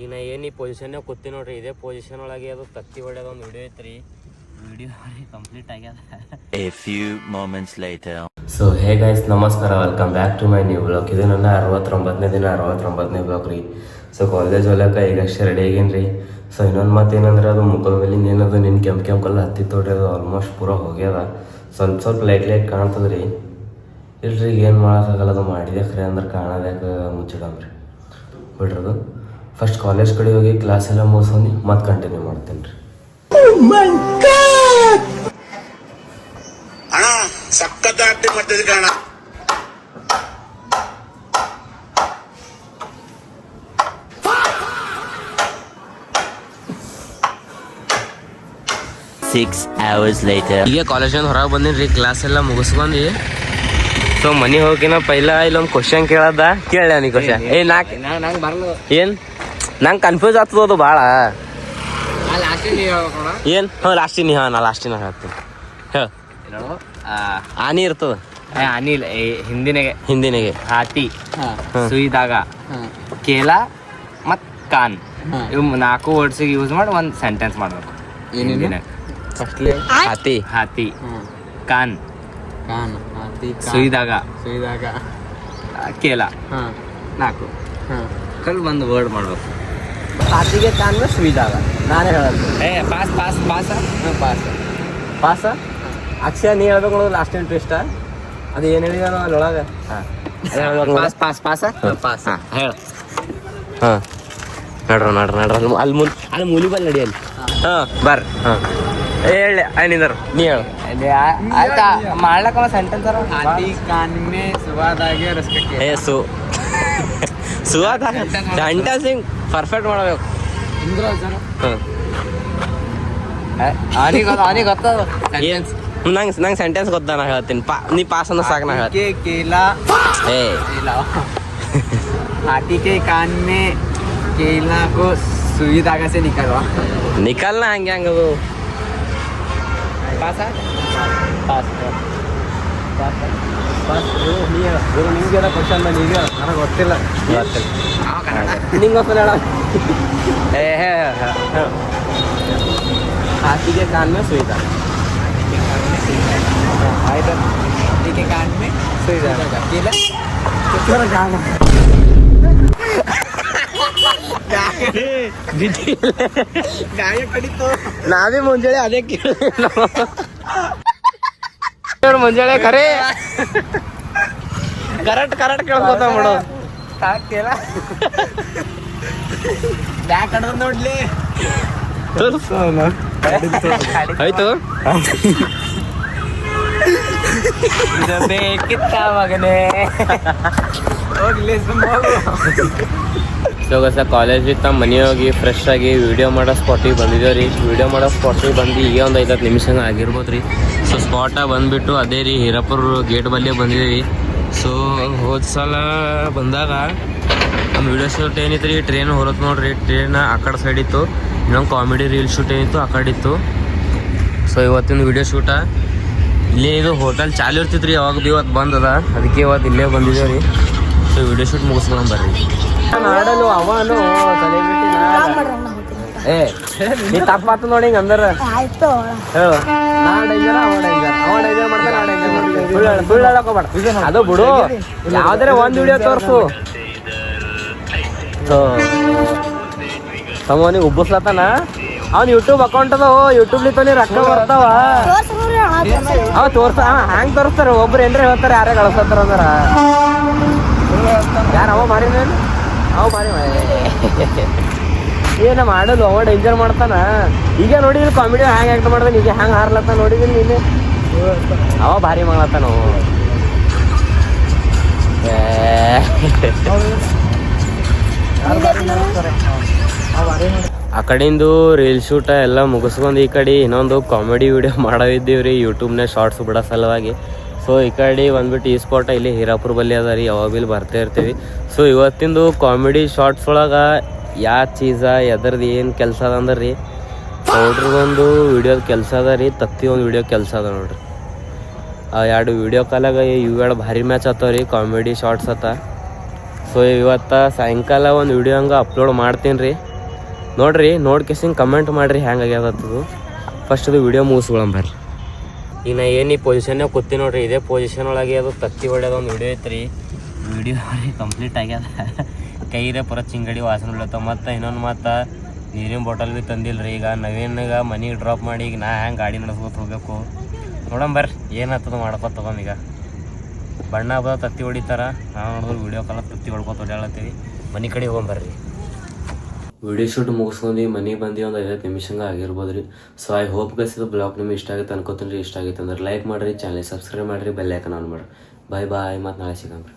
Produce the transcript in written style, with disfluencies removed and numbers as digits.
ಈಗ ನಾ ಏನು ಈ ಪೊಸಿಷನ್ನೇ ಕೂತಿ ನೋಡ್ರಿ, ಇದೇ ಪೊಸಿಷನ್ ಒಳಗೆ ಅದು ತತ್ತಿ ಹೊಡೆಯೋದು ಒಂದು ವಿಡಿಯೋ ಐತ್ರಿ. ವಿಡಿಯೋ ಕಂಪ್ಲೀಟ್ ಆಗ್ಯದ. A few moments later. So hey guys, ನಮಸ್ಕಾರ, welcome back to my new blog. ಇದು ನನ್ನ 69ನೇ ದಿನ, 69ನೇ ಬ್ಲಾಗ್ ರೀ. ಸೊ ಕಾಲೇಜ್ ಹೋಗ್ಲಕ್ಕ ಈಗಷ್ಟೇ ರೆಡಿ ಆಗೀನಿ ರೀ. ಸೊ ಇನ್ನೊಂದು ಮಾತು ಏನಂದ್ರೆ, ಅದು ಮುಖದ ಮೇಲಿಂದ ಏನದು ನಿನ್ನ ಕೆಂಪು ಕಲ್ಲು ಹತ್ತಿ ತೊಡೆಯೋದು ಆಲ್ಮೋಸ್ಟ್ ಪೂರ ಹೋಗ್ಯದ. ಸ್ವಲ್ಪ ಲೈಟ್ ಕಾಣ್ತದೆ ರೀ. ಇಲ್ರಿ ಏನು ಮಾಡೋಕ್ಕಾಗಲ್ಲ, ಅದು ಮಾಡಿದೆ ಖರೆ ಅಂದ್ರೆ ಕಾಣೋದ್ಯಾಕೆ ಮುಚ್ಚಿಡಮ್ರಿ, ಬಿಡ್ರದು. ಫಸ್ಟ್ ಕಾಲೇಜ್ ಕಡೆ ಹೋಗಿ ಕ್ಲಾಸ್ ಎಲ್ಲ ಮುಗಿಸ್ಕೊಂಡು ಮತ್ತೆ ಕಂಟಿನ್ಯೂ ಮಾಡ್ತೀನಿ ರೀ. ಅಣ್ಣ ಸಖತ್ ಆಕ್ಟಿಂಗ್ ಮಾಡ್ತಿದ್ದೆ ಕಣ. ಈಗ ಕಾಲೇಜಿಂದ ಹೊರಗೆ ಬಂದೀನಿ ರೀ, ಕ್ಲಾಸ್ ಎಲ್ಲ ಮುಗಿಸ್ಕೊಂಡು. ಸೊ ಮನೆ ಹೋಗಿನ ಪೈಲ ಇಲ್ಲೊಂದು ಕ್ವಶನ್ ಕೇಳದ ಕೇಳ ನೀ ಕ್ವಶನ್. ನಂಗೆ ಬರಲ್ಲ, ಏನು ನಂಗೆ ಕನ್ಫ್ಯೂಸ್ ಆಗ್ತದ ಅದು ಭಾಳ. ಏನು ಲಾಸ್ಟಿನ ನಾ ಲಾಸ್ಟಿನ ಹೇಳ್ತೀನಿ. ಹೇಳು. ಆನಿ ಇರ್ತದ, ಅನಿಲ್ ಹಿಂದಿನಿಗೆ ಹಾತಿ, ಸುಯಿದಾಗ, ಕೇಲ ಮತ್ ಕಾನ್, ಇವ್ 4 ವರ್ಡ್ಸಿಗೆ ಯೂಸ್ ಮಾಡಿ ಒಂದು ಸೆಂಟೆನ್ಸ್ ಮಾಡ್ಬೇಕು. ಹಾತಿ, ಹಾತಿ, ಕಾನ್, ಸುಯಿದಾಗ, ಕೇಲ, 4 ಕಲ್ ಒಂದು ವರ್ಡ್ ಮಾಡ್ಬೇಕು. ಹಾತಿಗೆ ಕಾನ್ ಸುಯಿದಾಗ ನಾನೇ ಹೇಳೋದು. ಪಾಸ್ ಪಾಸ್ ಪಾಸ ಪಾಸ ಅಕ್ಷಯ ನೀ ಹೇಳ್ಬೇಕು ನೋಡು ಲಾಸ್ಟ್ ಟ್ವಿಸ್ಟ್. ಅದು ಏನು ಹೇಳಿದ ಅಲ್ಲೊಳಗೆ. ಪಾಸ್ ಪಾಸ್ ಪಾಸ ಪಾಸ್ ಹೇಳ. ಹಾಂ ನಡ್ರ ಅಲ್ಲಿ ಮೂಲಿ ಬಲ್ಲಿ ನಡಿ ಅಲ್ಲಿ. ಹಾಂ ಬರ್ರಿ. ಹಾಂ ಹೇಳಿ ಏನಿದಾರ ನೀ ಹೇಳು. ಆಯ್ತಾ ಮಾಡ್ಲಕ್ಕ ಸೆಂಟೆನ್ಸ್ ಹಾತಿ ಕಾನ್ ಮೇ ಸುವಾದಾಗೆ ರಸ್ಕಕ್ಕೆ ಸುವಾದ ಸೆಂಟೆನ್ಸಿಂಗ್ ಪರ್ಫೆಕ್ಟ್ ಮಾಡಬೇಕು. ಅವನಿಗೆ ಗೊತ್ತದ ನಂಗೆ ಸೆಂಟೆನ್ಸ್ ಗೊತ್ತಾ, ನಾ ಹೇಳ್ತೀನಿ. ನೀ ಪಾಸ್ ಅನ್ನೋ ಸಾಕು, ನಾ ಹೇಳ್ತೀನಿ. केला हाथी के कान में केला को सुई धागा से ನಿಕಲ್ನ ಹಂಗೆ ಅದು. पास ನಿಮ್ಗೆ ಕ್ವಶನ್ ಈಗ ನನಗೆ ಗೊತ್ತಿಲ್ಲ. ನಿಂಗೆ ಗೊತ್ತಿಲ್ಲ ಹೇಳ. ಹಾತಿಗೆ ಕಾನ್ ಮೇ ಸುಯಿ ಧಾಗ. हाथी के कान में सुई धागा, केला ನಾವೇ ಮುಂಜಾನೆ ಅದೇ ಕೇಳಿ ಮುಂಜಾನೆ ಖರೆ ಕರೆಕ್ಟ್ ಕೇಳ್ಕೊತ ಮಾಡು. ಕೇಳ ಬ್ಯಾಕ್ ಕಡ್ದು ನೋಡ್ಲಿ ಆಯ್ತು. ಇದು ಬೇಕಿತ್ತ ಮಗನೇ, ಹೋಗ್ಲಿ ಸೊ ಕಾಲೇಜ್ ಇತ್ತ ಮನೆ ಹೋಗಿ ಫ್ರೆಶ್ ಆಗಿ ವಿಡಿಯೋ ಮಾಡೋ ಸ್ಪಾಟಿಗೆ ಬಂದಿದ್ದೇವೆ ರೀ. ವಿಡಿಯೋ ಮಾಡೋ ಸ್ಪಾಟಿಗೆ ಬಂದು ಈಗ ಒಂದು 5-10 ನಿಮಿಷ ಆಗಿರ್ಬೋದು ರೀ. ಸೊ ಸ್ಪಾಟಾಗಿ ಬಂದುಬಿಟ್ಟು ಅದೇ ರೀ ಹೀರಾಪುರ ಗೇಟ್ ಬಲ್ಲಿ ಬಂದಿದ್ದೀವಿ. ಸೊ ಹೋದ ಸಲ ಬಂದಾಗ ಒಂದು ವಿಡಿಯೋ ಶೂಟ್ ಏನಿತ್ತು ರೀ, ಟ್ರೈನ್ ಹೊರತು ನೋಡ್ರಿ. ಟ್ರೈನ್ ಆ ಕಡೆ ಸೈಡ್ ಇತ್ತು, ಇನ್ನೊಂದು ಕಾಮಿಡಿ ರೀಲ್ ಶೂಟ್ ಏನಿತ್ತು ಆ ಕಡೆ ಇತ್ತು. ಸೊ ಇವತ್ತಿನ ವಿಡಿಯೋ ಶೂಟ ಇಲ್ಲೇ, ಇದು ಹೋಟೆಲ್ ಚಾಲು ಇರ್ತಿತ್ತು ರೀ, ಯಾವಾಗ ಭೀ ಇವತ್ತು ಬಂದದ, ಅದಕ್ಕೆ ಇವತ್ತು ಇಲ್ಲೇ ಬಂದಿದ್ದೇವೆ ರೀ. ಸೊ ವಿಡಿಯೋ ಶೂಟ್ ಮುಗಿಸ್ಕೊಂಡು ಬರ್ರಿ. ನಾಡಲು ಅವನು ಸೆಲೆಬ್ರಿಟಿ ನೀ ತಪ್ಪ ಮಾತು ನೋಡಿ ಹಿಂಗೆ ಅಂದ್ರೆ ಹೇಳು. ನಾ ಡೇಂಜರ್, ಅವ ಡೇಂಜರ್ ಮಾಡ್ತಾನೆ, ನಾ ಡೇಂಜರ್ ಮಾಡ್ತೀನಿ. ಸುಳ್ಳು ಹೇಳಕೋಬೇಡ, ಅದು ಬಿಡು. ಯಾವ್ದಾರ ಒಂದು ವಿಡಿಯೋ ತೋರಿಸು. ತಮ್ಮನಿಗೆ ಉಬ್ಬಿಸ್ಲತ್ತಾನ. ಅವ್ನು ಯೂಟ್ಯೂಬ್ ಅಕೌಂಟ್ ಅದ, ಯೂಟ್ಯೂಬ್ಲಿ ರೊಕ್ಕ ಬರ್ತಾವ. ಅವ ತೋರ್ಸ ಹ್ಯಾಂಗೆ ತೋರಿಸ್ತಾರೆ, ಒಬ್ರು ಏನ್ರ ಹೇಳ್ತಾರೆ, ಯಾರೇ ಕಳ್ಸತ್ತಾರ ಅಂದ್ರ ಯಾರು ಅವ ಮಾರಿ ಏನ ಮಾಡಲು. ಅವ ಡೇಂಜರ್ ಮಾಡ್ತಾನ. ಈಗ ನೋಡಿದ್ರಿ ಕಾಮಿಡಿ ಹ್ಯಾಂಗೆ ಆ್ಯಕ್ಟ್ ಮಾಡ್ತಾನೆ, ಈಗ ಹ್ಯಾಂಗೆ ಹಾರ್ಲತ್ತ ನೋಡಿದ್ರಿ ನೀನು. ಅವ ಭಾರಿ ಮಾಡ್ಲತ್ತಾನ. ಆ ಕಡೆಯಿಂದ ರೀಲ್ ಶೂಟ ಎಲ್ಲ ಮುಗಿಸ್ಕೊಂಡು ಈ ಕಡೆ ಇನ್ನೊಂದು ಕಾಮಿಡಿ ವಿಡಿಯೋ ಮಾಡೋದಿದ್ದೀವಿ ರೀ, ಯೂಟ್ಯೂಬ್ನಾಗ ಶಾರ್ಟ್ಸ್ ಬಿಡೋ ಸಲುವಾಗಿ. ಸೊ ಈ ಕಡೆ ಬಂದ್ಬಿಟ್ಟು ಈ ಸ್ಪಾಟ ಇಲ್ಲಿ ಹೀರಾಪುರ ಬಲ್ಲಿ ಅದ ರೀ, ಯಾವಾಗ ಭೀ ಬರ್ತಾ ಇರ್ತೀವಿ. ಸೊ ಇವತ್ತಿಂದು ಕಾಮಿಡಿ ಶಾರ್ಟ್ಸ್ ಒಳಗೆ ಯಾವ ಚೀಸ ಎದ್ರದ್ದು ಏನು ಕೆಲಸ ಅದ ಅಂದ್ರೆ ರೀ, ಪೌಡ್ರಿಗೊಂದು ವಿಡಿಯೋದ ಕೆಲಸ ಅದ ರೀ, ತತ್ತಿ ಒಂದು ವಿಡಿಯೋ ಕೆಲಸ ಅದ ನೋಡ್ರಿ. ಆ 2 ವಿಡಿಯೋ ಕಾಲಾಗ ಇವೆರಡು ಭಾರಿ ಮ್ಯಾಚ್ ಆತಾವ ರೀ, ಕಾಮಿಡಿ ಶಾರ್ಟ್ಸ್ ಆತ. ಸೊ ಇವತ್ತು ಸಾಯಂಕಾಲ ಒಂದು ವಿಡಿಯೋ ಹಂಗೆ ಅಪ್ಲೋಡ್ ಮಾಡ್ತೀನಿ ರೀ. ನೋಡ್ರಿ ನೋಡ್ಕೇಸಿಂಗ್ ಕಮೆಂಟ್ ಮಾಡಿರಿ ಹೆಂಗೆ ಆಗ್ಯದತ್ತದು. ಫಸ್ಟ್ ಅದು ವಿಡಿಯೋ ಮುಗಿಸ್ಕೊಳಂ ಬರ್ರಿ. ಈಗ ನಾ ಏನು ಈ ಪೊಸಿಷನ್ನಾಗ ಕೂತಿ ನೋಡ್ರಿ, ಇದೇ ಪೊಸಿಷನ್ ಒಳಗೆ ಅದು ತತ್ತಿ ಹೊಡ್ಯೋದು ಒಂದು ವಿಡಿಯೋ ಐತ್ರಿ. ವಿಡಿಯೋ ಕಂಪ್ಲೀಟ್ ಆಗ್ಯದ. ಕೈರೇ ಪೂರ ಚಿಂಗಡಿ ವಾಸನೆ ಉಳ್ಳತ್ತವ. ಮತ್ತು ಇನ್ನೊಂದು ಮತ್ತು ನೀರಿನ ಬಾಟಲ್ ಭೀ ತಂದಿಲ್ಲ ರೀ. ಈಗ ನವೀನಾಗ ಮನೆಗೆ ಡ್ರಾಪ್ ಮಾಡಿ ಈಗ ನಾ ಹೆಂಗೆ ಗಾಡಿ ನಡೆಸ್ಕೊತ ಹೋಗ್ಬೇಕು ನೋಡಮ್ ಬರ್ರಿ ಏನಾಗ್ತದ ಮಾಡ್ಕೊತ ತಗೊಂಡೀಗ. ಬಣ್ಣ ಹಬ್ಬ ತತ್ತಿ ಹೊಡಿತಾರ, ನಾವು ನೋಡಿದ್ರೆ ವೀಡಿಯೋ ಕಾಲ ತತ್ತಿ ಹೊಡ್ಕೊತ ಹೊಡ್ಯಾಳತ್ತೀವಿ. ಮನೆ ಕಡೆ ಹೋಗ್ಬರ್ರಿ. ವಿಡಿಯೋ ಶೂಟ್ ಮುಗಿಸ್ಕೊಂಡು ಮನೆಗೆ ಬಂದು ಒಂದು 50 ನಿಮಿಷಂಗೆ ಆಗಿರ್ಬೋದು ರೀ. ಸೊ ಐ ಹೋಪ್ ಗೈಸ್ ಇದು ಬ್ಲಾಗ್ ನಿಮ್ಗೆ ಇಷ್ಟ ಆಗುತ್ತೆ ಅನ್ಕೋತೀನಿ ರೀ. ಇಷ್ಟ ಆಗಿತ್ತು ಅಂದ್ರೆ ಲೈಕ್ ಮಾಡಿರಿ, ಚಾನಲ್ ಸಬ್ಸ್ಕ್ರೈಬ್ ಮಾಡಿರಿ, ಬೆಲ್ ಐಕಾನ್ ಆನ್ ಮಾಡಿರಿ. ಬಾಯ್ ಬಾಯ್, ಮತ್ತು ನಾಳೆ ಸಿಗಂಬ್ರಿ.